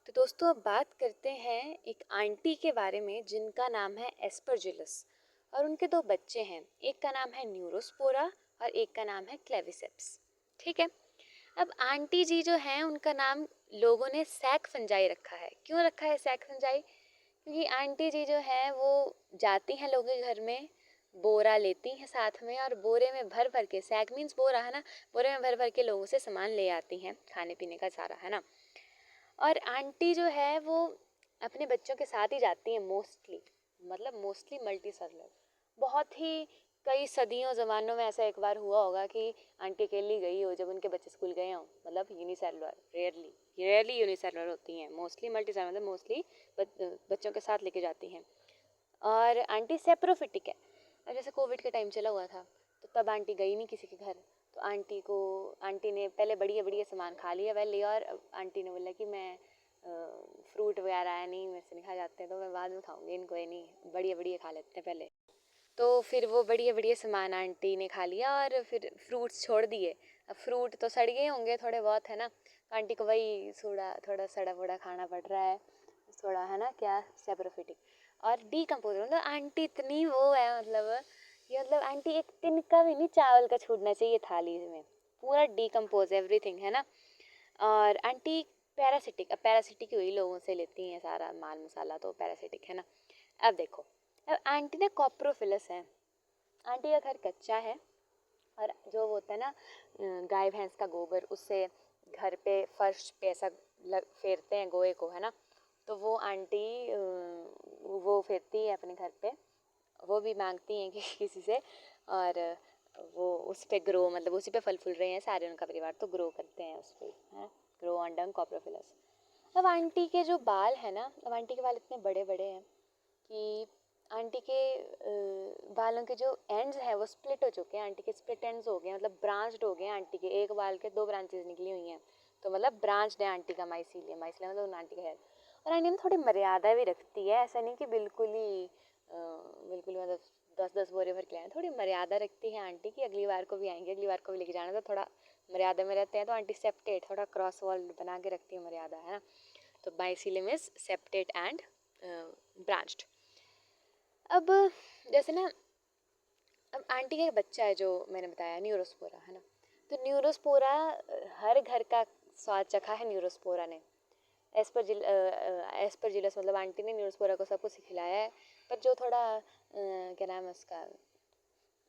तो दोस्तों अब बात करते हैं एक आंटी के बारे में जिनका नाम है एस्परजिलस और उनके दो बच्चे हैं। एक का नाम है न्यूरोस्पोरा और एक का नाम है क्लेविसेप्स। ठीक है। अब आंटी जी जो हैं उनका नाम लोगों ने सैक फंजाई रखा है। क्यों रखा है सैक फंजाई? क्योंकि आंटी जी जो है वो जाती हैं लोगों के घर में, बोरा लेती हैं साथ में और बोरे में भर भर के, सैक मीन्स बोरा है ना, बोरे में भर भर के लोगों से सामान ले आती हैं, खाने पीने का सारा, है ना। और आंटी जो है वो अपने बच्चों के साथ ही जाती हैं मोस्टली, मतलब मोस्टली मल्टी सेलुलर। बहुत ही कई सदियों ज़मानों में ऐसा एक बार हुआ होगा कि आंटी अकेली गई हो जब उनके बच्चे स्कूल गए हों, मतलब यूनिसेलुलर। रेयरली रेयरली यूनिसेलुलर होती हैं, मोस्टली मल्टी सेलुलर, मतलब मोस्टली बच्चों के साथ लेके जाती हैं। और आंटी सेप्रोफिटिक है। अब जैसे कोविड के टाइम चला हुआ था तो तब आंटी गई नहीं किसी के घर, तो आंटी ने पहले बढ़िया बढ़िया सामान खा लिया पहले, और आंटी ने बोला कि मैं फ्रूट वगैरह आया नहीं, मेरे से नहीं खा जाते हैं तो मैं बाद में खाऊंगी इनको, ये नहीं बढ़िया बढ़िया खा लेते हैं पहले। तो फिर वो बढ़िया बढ़िया सामान आंटी ने खा लिया और फिर फ्रूट्स छोड़ दिए। अब फ्रूट तो सड़ गए होंगे थोड़े बहुत, है ना, तो आंटी को वही थोड़ा सड़ा वड़ा खाना पड़ रहा है, थोड़ा, है ना, क्या सेप्रोफिटिक और डीकम्पोज। मतलब आंटी इतनी वो है, मतलब ये, मतलब आंटी एक तिनका भी नहीं चावल का छूटना चाहिए थाली में, पूरा डीकम्पोज एवरीथिंग, है ना। और आंटी पैरासिटिक, अब पैरासिटिक वही लोगों से लेती हैं सारा माल मसाला, तो पैरासिटिक, है ना। अब देखो, अब आंटी ना कॉप्रोफिलस है। आंटी का घर कच्चा है और जो वो होता है ना, गाय भैंस का गोबर, उससे घर पे फर्श पे ऐसा फेरते हैं गोए को, है ना। तो वो आंटी वो फेरती है अपने घर पे, वो भी मांगती हैं कि किसी से, और वो उस पे ग्रो, मतलब उसी पे फल फूल रहे हैं सारे, उनका परिवार तो ग्रो करते हैं उस पे, है, ग्रो ऑन डंग कॉप्रोफिलस। अब आंटी के जो बाल है ना, अब आंटी के बाल इतने बड़े बड़े हैं कि आंटी के बालों के जो एंड्स हैं वो स्प्लिट हो चुके हैं, आंटी के स्प्लिट एंड्स हो गए हैं, मतलब ब्रांच्ड हो गए हैं आंटी के, एक बाल के दो ब्रांचेस निकली हुई हैं, तो मतलब ब्रांच्ड है आंटी का माइसीलियम। माइसीलियम मतलब आंटी का हेयर। और आंटी में थोड़ी मर्यादा भी रखती है, ऐसा नहीं कि बिल्कुल मतलब 10-10 बोरे भर के लाए, थोड़ी मर्यादा रखती है आंटी की, अगली बार को भी आएंगे, अगली बार को भी लेके जाना, तो थोड़ा मर्यादा में रहते हैं, तो आंटी सेप्टेट, थोड़ा क्रॉस वॉल बना के रखती है मर्यादा, है ना। तो mycelium is septate and branched. अब जैसे ना, अब आंटी का एक बच्चा है जो मैंने बताया, न्यूरोस्पोरा, है ना। तो न्यूरोस्पोरा, हर घर का स्वाद चखा है न्यूरोस्पोरा ने। एस्परजिलस मतलब आंटी ने न्यूरोस्पोरा को सब कुछ खिलाया है, पर जो थोड़ा क्या नाम है उसका,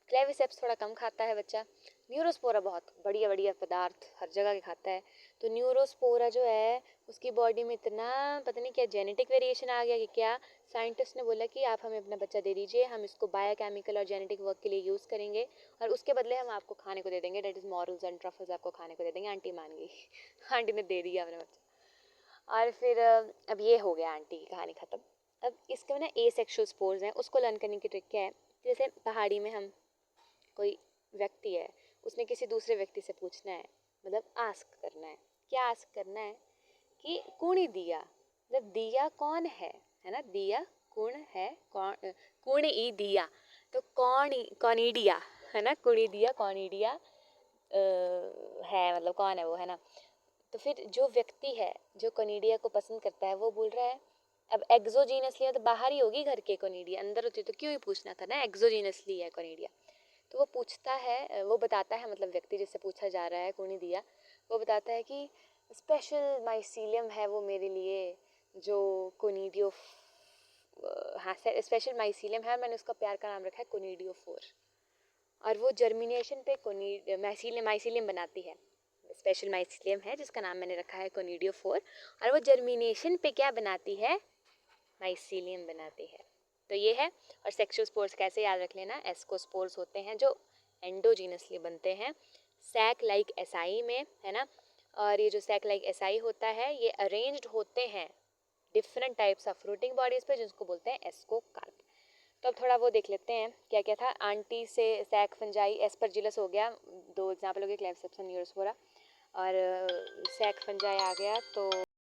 क्लेविसेप्स थोड़ा कम खाता है बच्चा। न्यूरोस्पोरा बहुत बढ़िया बढ़िया पदार्थ हर जगह के खाता है। तो न्यूरोस्पोरा जो है उसकी बॉडी में इतना पता नहीं क्या जेनेटिक वेरिएशन आ गया कि क्या, साइंटिस्ट ने बोला कि आप हमें अपना बच्चा दे दीजिए, हम इसको बायोकेमिकल और जेनेटिक वर्क के लिए यूज़ करेंगे और उसके बदले हम आपको खाने को दे देंगे, that is morals and truffles आपको खाने को दे देंगे। आंटी मान गई आंटी ने दे दिया अपना बच्चा। और फिर अब ये हो गया आंटी की कहानी ख़त्म। अब इसके में ना ए सेक्शुअल स्पोर्स हैं, उसको लर्न करने की ट्रिक क्या है, जैसे पहाड़ी में हम, कोई व्यक्ति है, उसने किसी दूसरे व्यक्ति से पूछना है, मतलब आस्क करना है, क्या आस्क करना है कि कौन दिया, मतलब दिया कौन है ना, दिया कौन है, कौन ई दिया, तो कौन है ना, कौन दिया कौन है, मतलब कौन है वो, है ना। तो फिर जो व्यक्ति है जो कोनिडिया को पसंद करता है वो बोल रहा है, अब एक्सोजीनसली तो बाहर ही होगी घर के, कोनिडिया अंदर होती तो क्यों ही पूछना था ना, एक्सोजीनसली है कोनिडिया। तो वो पूछता है, वो बताता है, मतलब व्यक्ति जिससे पूछा जा रहा है कौन दिया, वो बताता है कि स्पेशल माइसीलियम है वो मेरे लिए, जो कोनिडियो, हाँ स्पेशल माइसीलियम है, मैंने उसका प्यार का नाम रखा है कोनिडियो 4। और वो जर्मिनेशन पे माइसीलियम बनाती है, स्पेशल माइसीलियम है जिसका नाम मैंने रखा है कोनिडियो 4, और वो जर्मिनेशन पे क्या बनाती है, माइसीलियम बनाती है। तो ये है। और सेक्सुअल स्पोर्स कैसे याद रख लेना, एस्कोस्पोर्स होते हैं जो एंडोजीनसली बनते हैं सैक लाइक एसाई में, है ना। और ये जो सैक लाइक एसाई होता है ये अरेंज्ड होते हैं different types of fruiting bodies पे, जिसको बोलते हैं एस्कोकार्प। तो अब थोड़ा वो देख लेते हैं क्या क्या था। आंटी से सैक फंजाई एस्परजिलस हो गया, दो एग्जाम्पल हो गए, क्लेविसेप्स और न्यूरोस्पोरा, और सैक फंजाई आ गया। तो